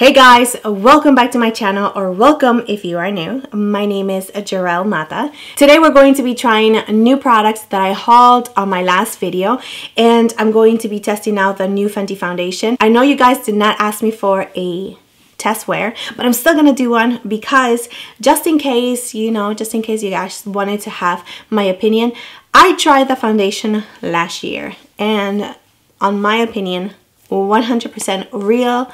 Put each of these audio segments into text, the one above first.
Hey guys, welcome back to my channel, or welcome if you are new. My name is Gerel Matta. Today we're going to be trying new products that I hauled on my last video, and I'm going to be testing out the new Fenty foundation. I know you guys did not ask me for a test wear, but I'm still gonna do one because just in case, you guys wanted to have my opinion. I tried the foundation last year, and on my opinion, 100% real,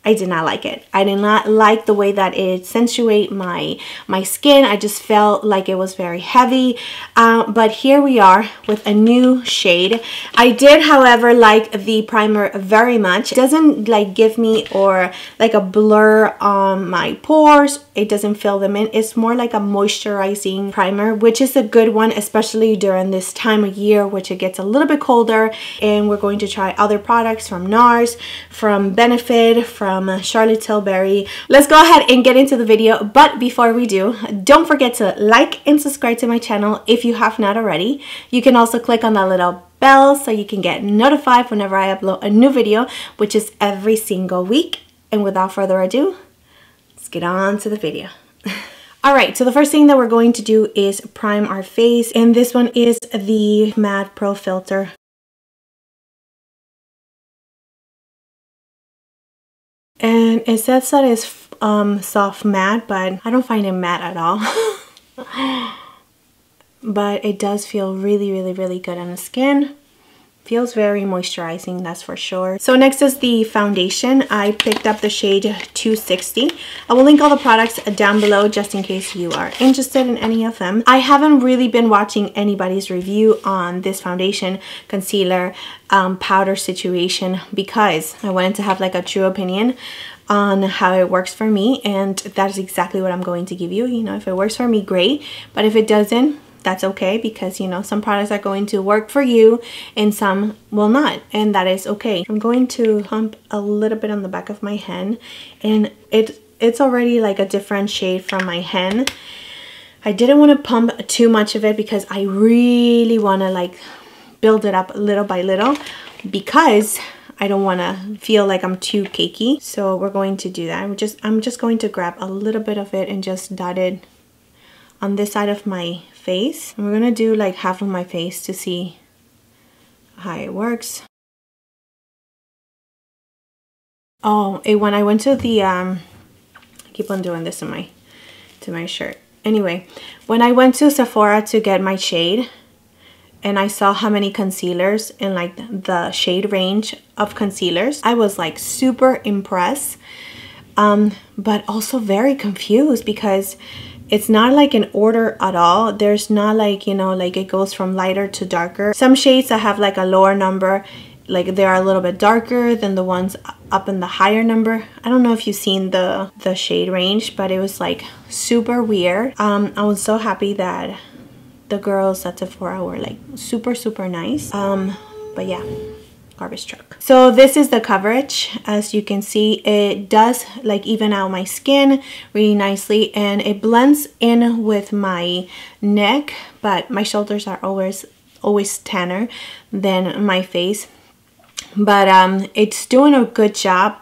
I did not like it. I did not like the way that it accentuated my skin. I just felt like it was very heavy. But here we are with a new shade. I did, however, like the primer very much. It doesn't like give me or like a blur on my pores. It doesn't fill them in. It's more like a moisturizing primer, which is a good one, especially during this time of year, which it gets a little bit colder. And we're going to try other products from NARS, from Benefit, from Charlotte Tilbury. Let's go ahead and get into the video, but before we do, don't forget to like and subscribe to my channel if you have not already. You can also click on that little bell so you can get notified whenever I upload a new video, which is every single week. And without further ado, let's get on to the video. Alright, so the first thing that we're going to do is prime our face, and this one is the Matte Pro Filter. And it says that it's soft matte, but I don't find it matte at all. But it does feel really good on the skin. Feels very moisturizing, that's for sure. So next is the foundation. I picked up the shade 260. I will link all the products down below just in case you are interested in any of them. I haven't really been watching anybody's review on this foundation, concealer, powder situation, because I wanted to have like a true opinion on how it works for me, and that is exactly what I'm going to give you. You know, if it works for me, great, but if it doesn't, that's okay, because you know, some products are going to work for you and some will not, and that is okay. I'm going to pump a little bit on the back of my hand, and it's already like a different shade from my hand. I didn't want to pump too much of it because I really want to like build it up little by little, because I don't want to feel like I'm too cakey. So we're going to do that. I'm just going to grab a little bit of it and just dot it on this side of my face. And we're gonna do like half of my face to see how it works. Oh, when I went to the I keep on doing this to my shirt. Anyway, when I went to Sephora to get my shade, and I saw how many concealers and like the shade range of concealers, I was like super impressed, but also very confused, because it's not like an order at all. There's not like, you know, like it goes from lighter to darker. Some shades that have like a lower number, like they are a little bit darker than the ones up in the higher number. I don't know if you've seen the shade range, but it was like super weird. I was so happy that the girls at Sephora were like super nice. But yeah, garbage truck. So this is the coverage. As you can see, it does like even out my skin really nicely, and it blends in with my neck, but my shoulders are always tanner than my face. But it's doing a good job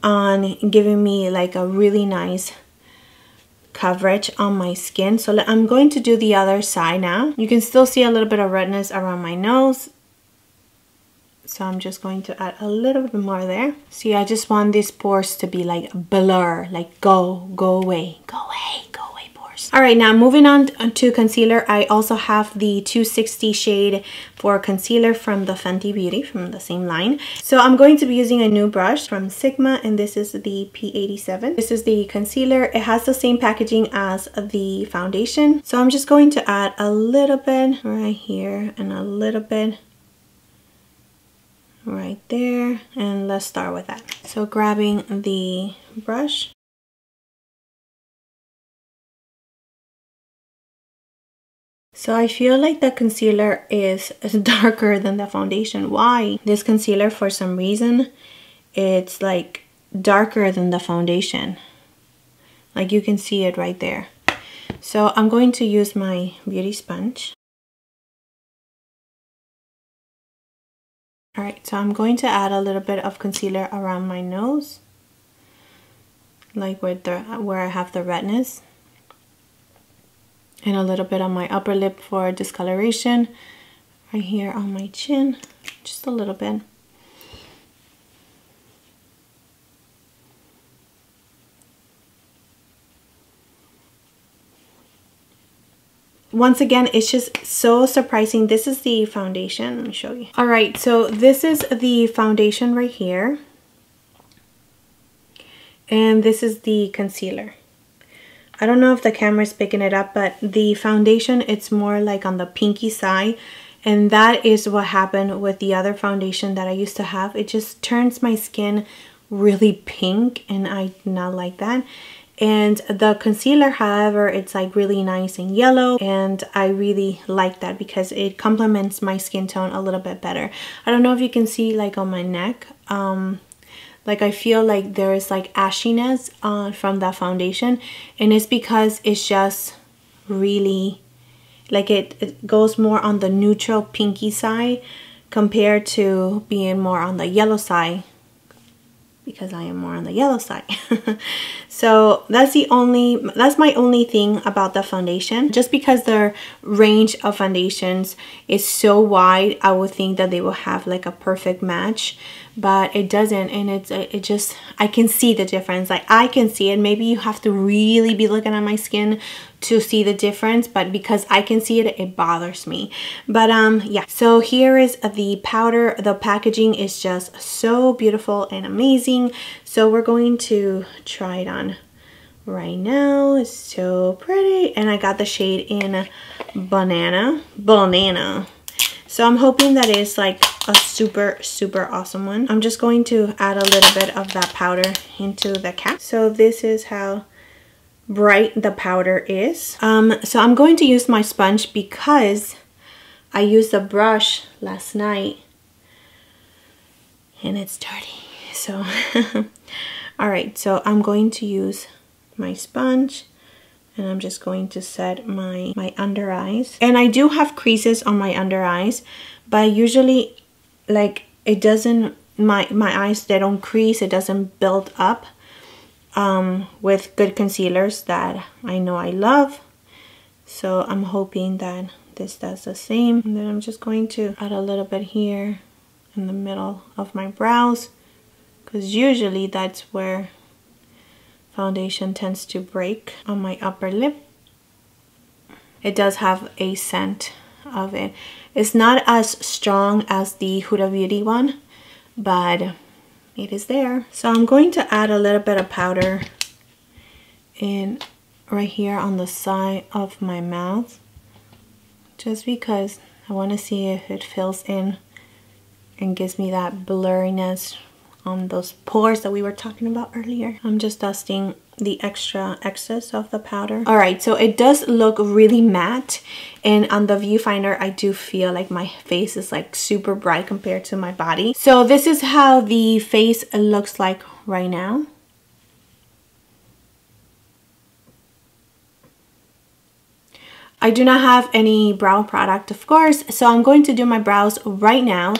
on giving me like a really nice coverage on my skin. So I'm going to do the other side now. You can still see a little bit of redness around my nose, so I'm just going to add a little bit more there. See, I just want these pores to be like blur, like go away pores. All right, now moving on to concealer. I also have the 260 shade for concealer from the Fenty Beauty, from the same line. So I'm going to be using a new brush from Sigma, and this is the P87. This is the concealer. It has the same packaging as the foundation. So I'm just going to add a little bit right here and a little bit right there, and let's start with that. So grabbing the brush, so I feel like the concealer is darker than the foundation. Why? This concealer, for some reason, it's like darker than the foundation. Like you can see it right there. So I'm going to use my beauty sponge. Alright, so I'm going to add a little bit of concealer around my nose. like where I have the redness, and a little bit on my upper lip for discoloration, right here on my chin, just a little bit. Once again, it's just so surprising. This is the foundation. Let me show you. All right, so this is the foundation right here. And this is the concealer. I don't know if the camera is picking it up, but the foundation, it's more like on the pinky side. And that is what happened with the other foundation that I used to have. It just turns my skin really pink, and I do not like that. And the concealer, however, it's like really nice and yellow, and I really like that because it complements my skin tone a little bit better. I don't know if you can see like on my neck, like I feel like there is like ashiness from that foundation, and it's because it's just really like it goes more on the neutral pinky side compared to being more on the yellow side, because I am more on the yellow side. So that's my only thing about the foundation. Just because their range of foundations is so wide, I would think that they will have like a perfect match, but it doesn't. And it just, I can see the difference. Like I can see it. Maybe you have to really be looking at my skin to see the difference, but because I can see it, it bothers me. But yeah, so here is the powder. The packaging is just so beautiful and amazing. So we're going to try it on right now. It's so pretty, and I got the shade in banana. So I'm hoping that it's like a super awesome one. I'm just going to add a little bit of that powder into the cap. So this is how bright the powder is. So I'm going to use my sponge because I used a brush last night and it's dirty. So all right, so I'm going to use my sponge, and I'm just going to set my under eyes. And I do have creases on my under eyes, but usually like it doesn't, my eyes, they don't crease, it doesn't build up with good concealers that I know I love. So I'm hoping that this does the same. And then I'm just going to add a little bit here in the middle of my brows, because usually that's where foundation tends to break. On my upper lip, it does have a scent of it. It's not as strong as the Huda Beauty one, but it is there. So I'm going to add a little bit of powder in right here on the side of my mouth, just because I want to see if it fills in and gives me that blurriness on those pores that we were talking about earlier. I'm just dusting the excess of the powder. All right, so it does look really matte, and on the viewfinder I do feel like my face is like super bright compared to my body. So this is how the face looks like right now. I do not have any brow product, of course, so I'm going to do my brows right now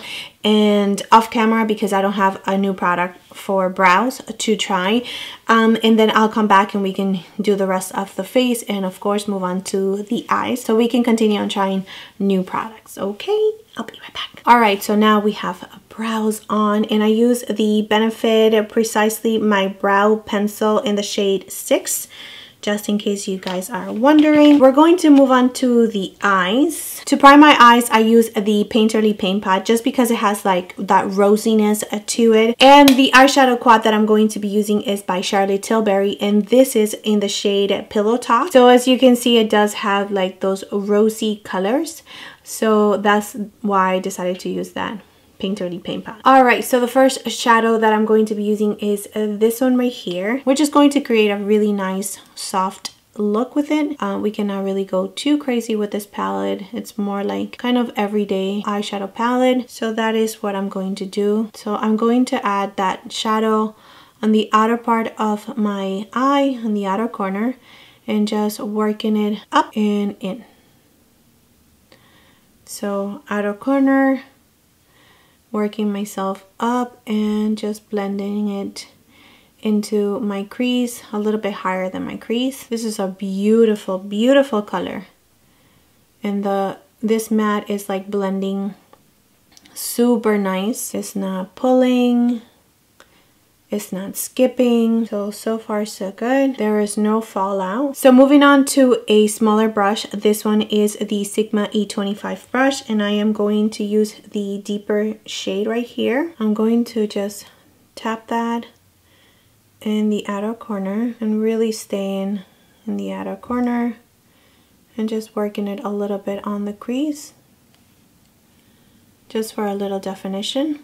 and off camera because I don't have a new product for brows to try. And then I'll come back and we can do the rest of the face and of course move on to the eyes so we can continue on trying new products. Okay, I'll be right back. All right, so now we have brows on, and I use the Benefit Precisely My Brow Pencil in the shade 6. Just in case you guys are wondering. We're going to move on to the eyes. To prime my eyes, I use the Painterly Paint Pot just because it has like that rosiness to it. And the eyeshadow quad that I'm going to be using is by Charlotte Tilbury, and this is in the shade Pillow Talk. So as you can see, it does have like those rosy colors. So that's why I decided to use that Painterly Paint Pot. Alright, so the first shadow that I'm going to be using is this one right here, which is going to create a really nice soft look with it. We cannot really go too crazy with this palette. It's more like kind of everyday eyeshadow palette. So that is what I'm going to do. So I'm going to add that shadow on the outer part of my eye, on the outer corner, and just working it up and in. So outer corner, working myself up and just blending it into my crease, a little bit higher than my crease. This is a beautiful, beautiful color. And this matte is like blending super nice. It's not pulling. It's not skipping. So far so good. There is no fallout. So moving on to a smaller brush. This one is the Sigma E25 brush, and I am going to use the deeper shade right here. I'm going to just tap that in the outer corner and really staying in the outer corner and just working it a little bit on the crease just for a little definition.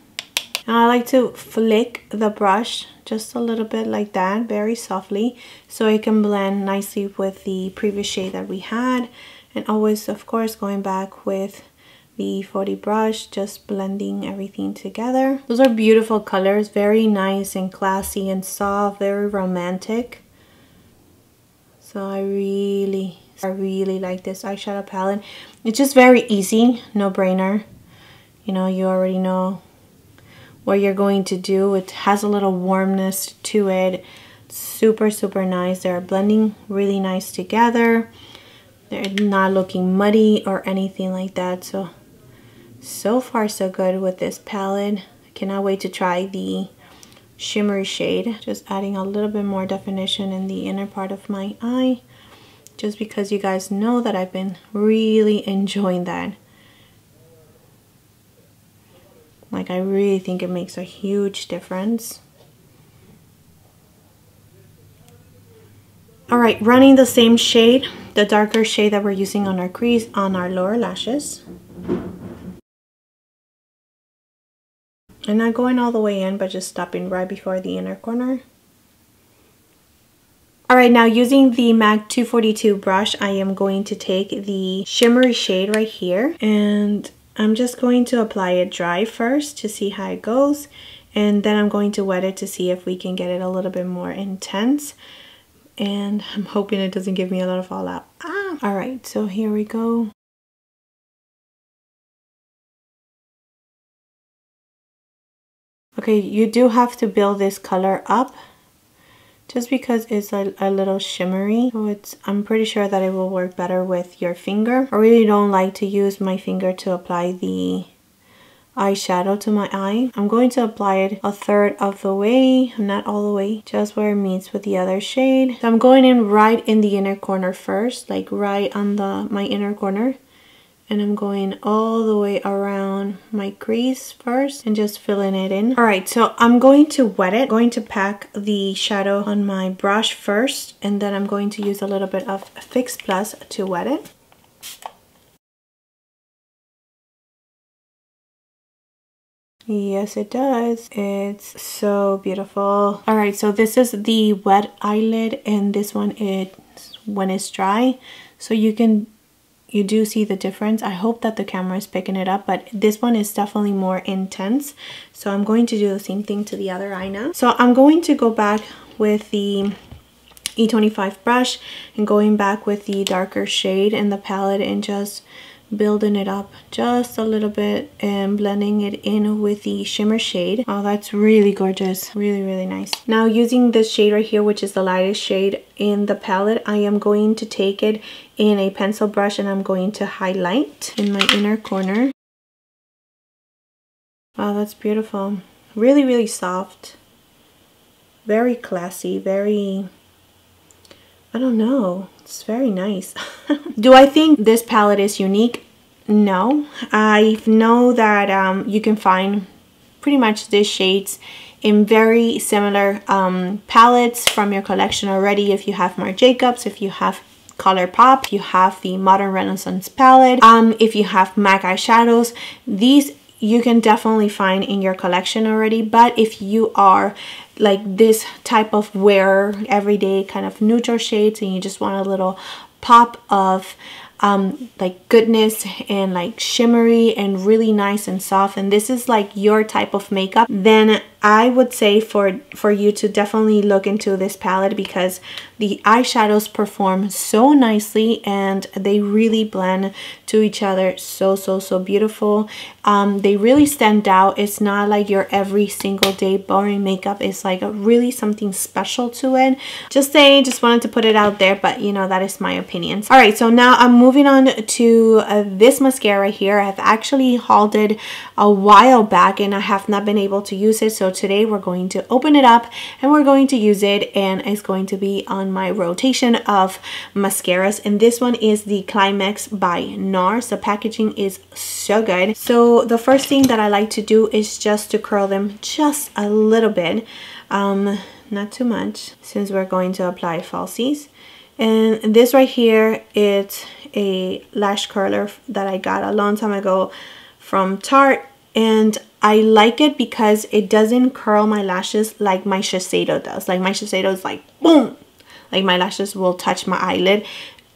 And I like to flick the brush just a little bit like that, very softly, so it can blend nicely with the previous shade that we had. And always, of course, going back with the 40 brush, just blending everything together. Those are beautiful colors, very nice and classy and soft, very romantic. So I really like this eyeshadow palette. It's just very easy, no-brainer. You know, you already know what you're going to do. It has a little warmness to it. Super nice. They're blending really nice together. They're not looking muddy or anything like that. So far so good with this palette. I cannot wait to try the shimmery shade. Just adding a little bit more definition in the inner part of my eye, just because you guys know that I've been really enjoying that. Like, I really think it makes a huge difference. Alright, running the same shade, the darker shade that we're using on our crease, on our lower lashes. I'm not going all the way in, but just stopping right before the inner corner. Alright, now using the MAC 242 brush, I am going to take the shimmery shade right here, and I'm just going to apply it dry first to see how it goes, and then I'm going to wet it to see if we can get it a little bit more intense. And I'm hoping it doesn't give me a lot of fallout. Alright, so here we go. Okay, you do have to build this color up just because it's a little shimmery. So I'm pretty sure that it will work better with your finger. I really don't like to use my finger to apply the eyeshadow to my eye. I'm going to apply it a third of the way, not all the way, just where it meets with the other shade. So I'm going in right in the inner corner first, like right on my inner corner. And I'm going all the way around my crease first and just filling it in. Alright, so I'm going to wet it. I'm going to pack the shadow on my brush first, and then I'm going to use a little bit of Fix Plus to wet it. Yes, it does. It's so beautiful. Alright, so this is the wet eyelid, and this one is when it's dry. So you do see the difference. I hope that the camera is picking it up, but this one is definitely more intense. So I'm going to do the same thing to the other eye now. So I'm going to go back with the E25 brush and going back with the darker shade in the palette and just building it up just a little bit and blending it in with the shimmer shade. Oh, that's really gorgeous. Really nice. Now using this shade right here, which is the lightest shade in the palette, I am going to take it in a pencil brush and I'm going to highlight in my inner corner. Wow, that's beautiful. Really soft. Very classy, very, I don't know, it's very nice. Do I think this palette is unique? No. I know that you can find pretty much these shades in very similar palettes from your collection already. If you have Marc Jacobs, if you have ColourPop, if you have the Modern Renaissance palette, if you have MAC eyeshadows, these you can definitely find in your collection already. But if you are like this type of wearer, everyday kind of neutral shades, and you just want a little pop of like goodness and like shimmery and really nice and soft, and this is like your type of makeup, then I would say for you to definitely look into this palette because the eyeshadows perform so nicely and they really blend to each other so beautiful. They really stand out. It's not like your every single day boring makeup. It's like really something special to it. Just saying, just wanted to put it out there, but you know, that is my opinion. All right, so now I'm moving on to this mascara here. I've actually hauled it a while back and I have not been able to use it, so today we're going to open it up and we're going to use it, and it's going to be on my rotation of mascaras, and this one is the Climax by NARS. The packaging is so good. So the first thing that I like to do is just to curl them just a little bit, not too much, since we're going to apply falsies. And this right here, it's a lash curler that I got a long time ago from Tarte, and I like it because it doesn't curl my lashes like my Shiseido does. Like my Shiseido is like boom, like my lashes will touch my eyelid.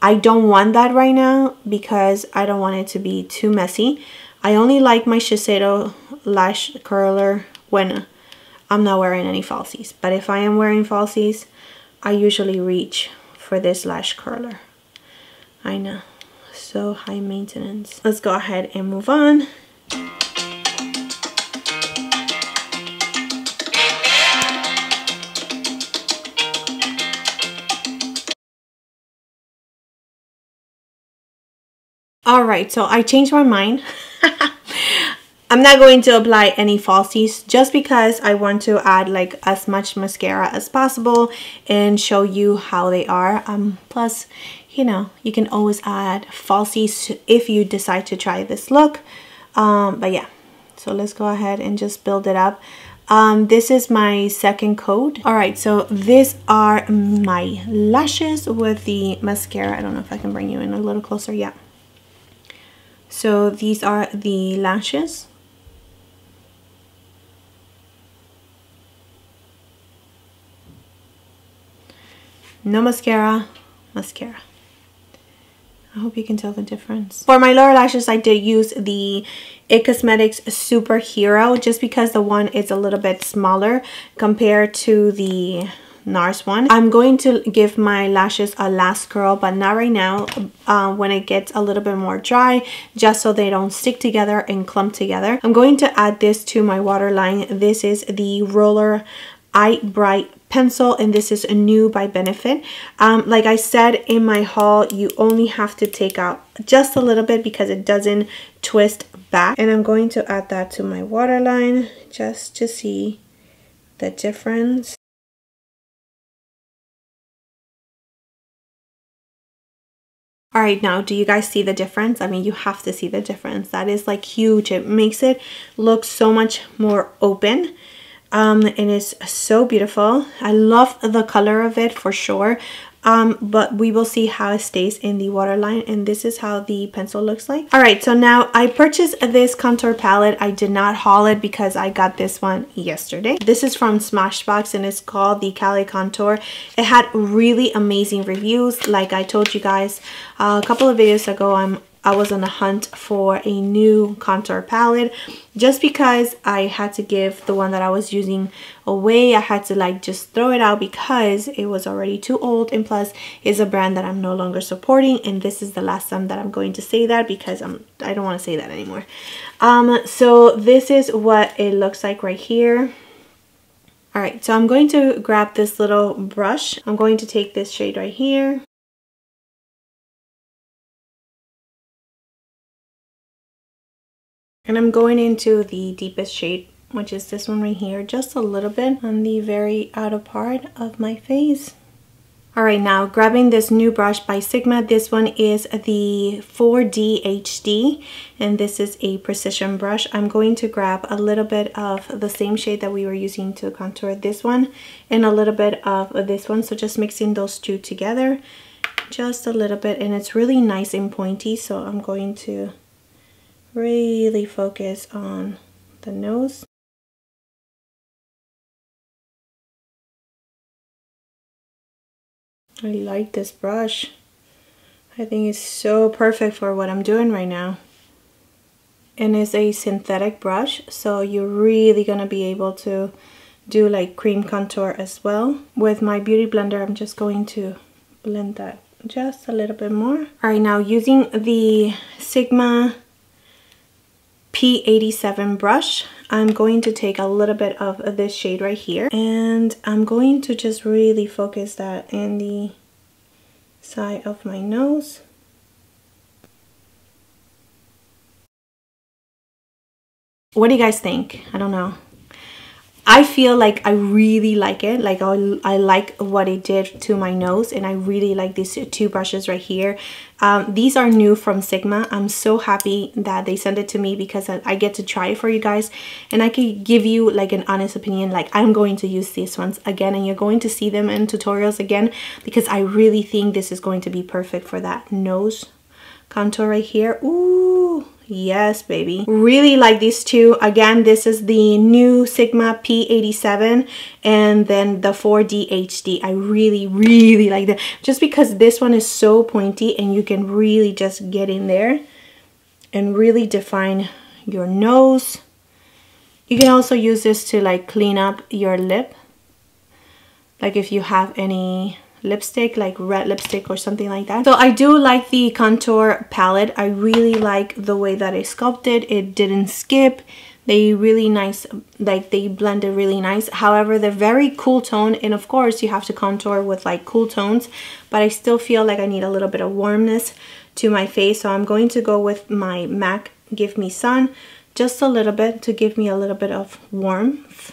I don't want that right now because I don't want it to be too messy. I only like my Shiseido lash curler when I'm not wearing any falsies, but if I am wearing falsies, I usually reach for this lash curler. I know, so high maintenance. Let's go ahead and move on. Alright, so I changed my mind. I'm not going to apply any falsies just because I want to add like as much mascara as possible and show you how they are. Plus, you know, you can always add falsies if you decide to try this look. But yeah, so let's go ahead and just build it up. This is my second coat. Alright, so these are my lashes with the mascara. I don't know if I can bring you in a little closer. Yeah. So these are the lashes. No mascara, mascara. I hope you can tell the difference. For my lower lashes, I did use the IT Cosmetics Superhero just because the one is a little bit smaller compared to the NARS one. I'm going to give my lashes a last curl, but not right now, when it gets a little bit more dry, just so they don't stick together and clump together. I'm going to add this to my waterline. This is the Roller Eye Bright pencil, and this is new by Benefit. Like I said in my haul, you only have to take out just a little bit because it doesn't twist back, and I'm going to add that to my waterline just to see the difference. All right, now do you guys see the difference? I mean, you have to see the difference. That is like huge. It makes it look so much more open. And it's so beautiful. I love the color of it for sure. But we will see how it stays in the waterline, and this is how the pencil looks like. All right, so now I purchased this contour palette. I did not haul it because I got this one yesterday. This is from Smashbox and it's called the Cali Contour. It had really amazing reviews. Like I told you guys a couple of videos ago, I was on a hunt for a new contour palette just because I had to give the one that I was using away. I had to like just throw it out because it was already too old, and plus it's a brand that I'm no longer supporting, and this is the last time that I'm going to say that because I don't want to say that anymore. So this is what it looks like right here. All right, so I'm going to grab this little brush. I'm going to take this shade right here. And I'm going into the deepest shade, which is this one right here, just a little bit on the very outer part of my face. Alright, now grabbing this new brush by Sigma. This one is the 4D HD, and this is a precision brush. I'm going to grab a little bit of the same shade that we were using to contour this one, and a little bit of this one. So just mixing those two together, just a little bit, and it's really nice and pointy. So I'm going to really focus on the nose. I like this brush. I think it's so perfect for what I'm doing right now. And it's a synthetic brush, so you're really gonna be able to do like cream contour as well. With my beauty blender, I'm just going to blend that just a little bit more. All right, now using the Sigma P87 brush, I'm going to take a little bit of this shade right here, and I'm going to just really focus that in the side of my nose. What do you guys think? I don't know. I feel like I really like it. Like I like what it did to my nose, and I really like these two brushes right here. These are new from Sigma. I'm so happy that they sent it to me because I get to try it for you guys, and I can give you like an honest opinion. Like, I'm going to use these ones again, and you're going to see them in tutorials again, because I really think this is going to be perfect for that nose contour right here. Ooh, yes, baby. Really like these two. Again, this is the new Sigma P87 and then the 4D HD. I really like that, just because this one is so pointy and you can really just get in there and really define your nose. You can also use this to like clean up your lip, like if you have any lipstick, like red lipstick or something like that. So I do like the contour palette. I really like the way that it sculpted. It didn't skip. They really nice, like they blended really nice. However, they're very cool tone, and of course you have to contour with like cool tones, but I still feel like I need a little bit of warmness to my face. So I'm going to go with my MAC Give Me Sun, just a little bit, to give me a little bit of warmth.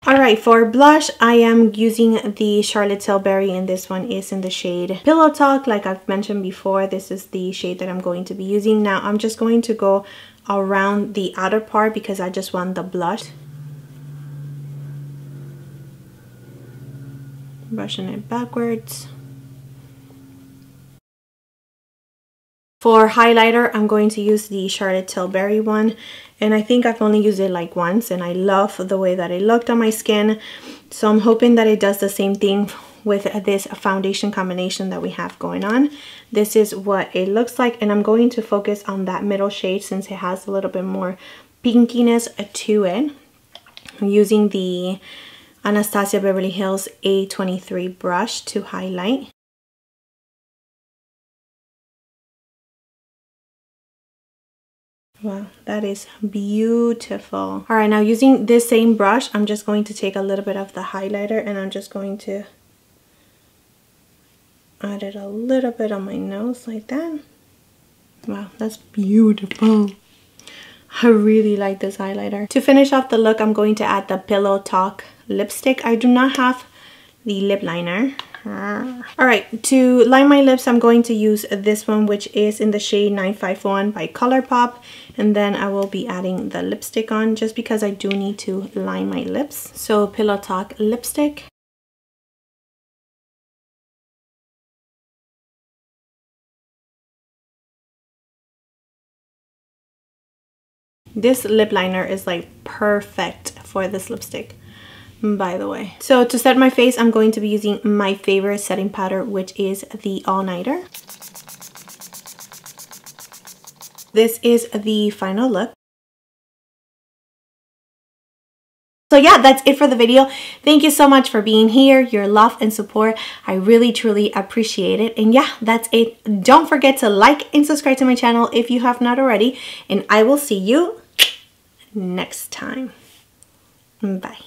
Alright, for blush, I am using the Charlotte Tilbury, and this one is in the shade Pillow Talk. Like I've mentioned before, this is the shade that I'm going to be using. Now I'm just going to go around the outer part because I just want the blush. Brushing it backwards. For highlighter, I'm going to use the Charlotte Tilbury one, and I think I've only used it like once, and I love the way that it looked on my skin. So I'm hoping that it does the same thing with this foundation combination that we have going on. This is what it looks like, and I'm going to focus on that middle shade since it has a little bit more pinkiness to it. I'm using the Anastasia Beverly Hills A23 brush to highlight. Wow, that is beautiful. All right, now using this same brush, I'm just going to take a little bit of the highlighter, and I'm just going to add it a little bit on my nose like that. Wow, that's beautiful. I really like this highlighter. To finish off the look, I'm going to add the Pillow Talk lipstick. I do not have the lip liner. Alright, to line my lips, I'm going to use this one, which is in the shade 951 by ColourPop, and then I will be adding the lipstick on just because I do need to line my lips. So Pillow Talk lipstick. This lip liner is like perfect for this lipstick, by the way. So to set my face, I'm going to be using my favorite setting powder, which is the All Nighter. This is the final look. So yeah, that's it for the video. Thank you so much for being here, your love and support. I really truly appreciate it. And yeah, that's it. Don't forget to like and subscribe to my channel if you have not already, and I will see you next time. Bye.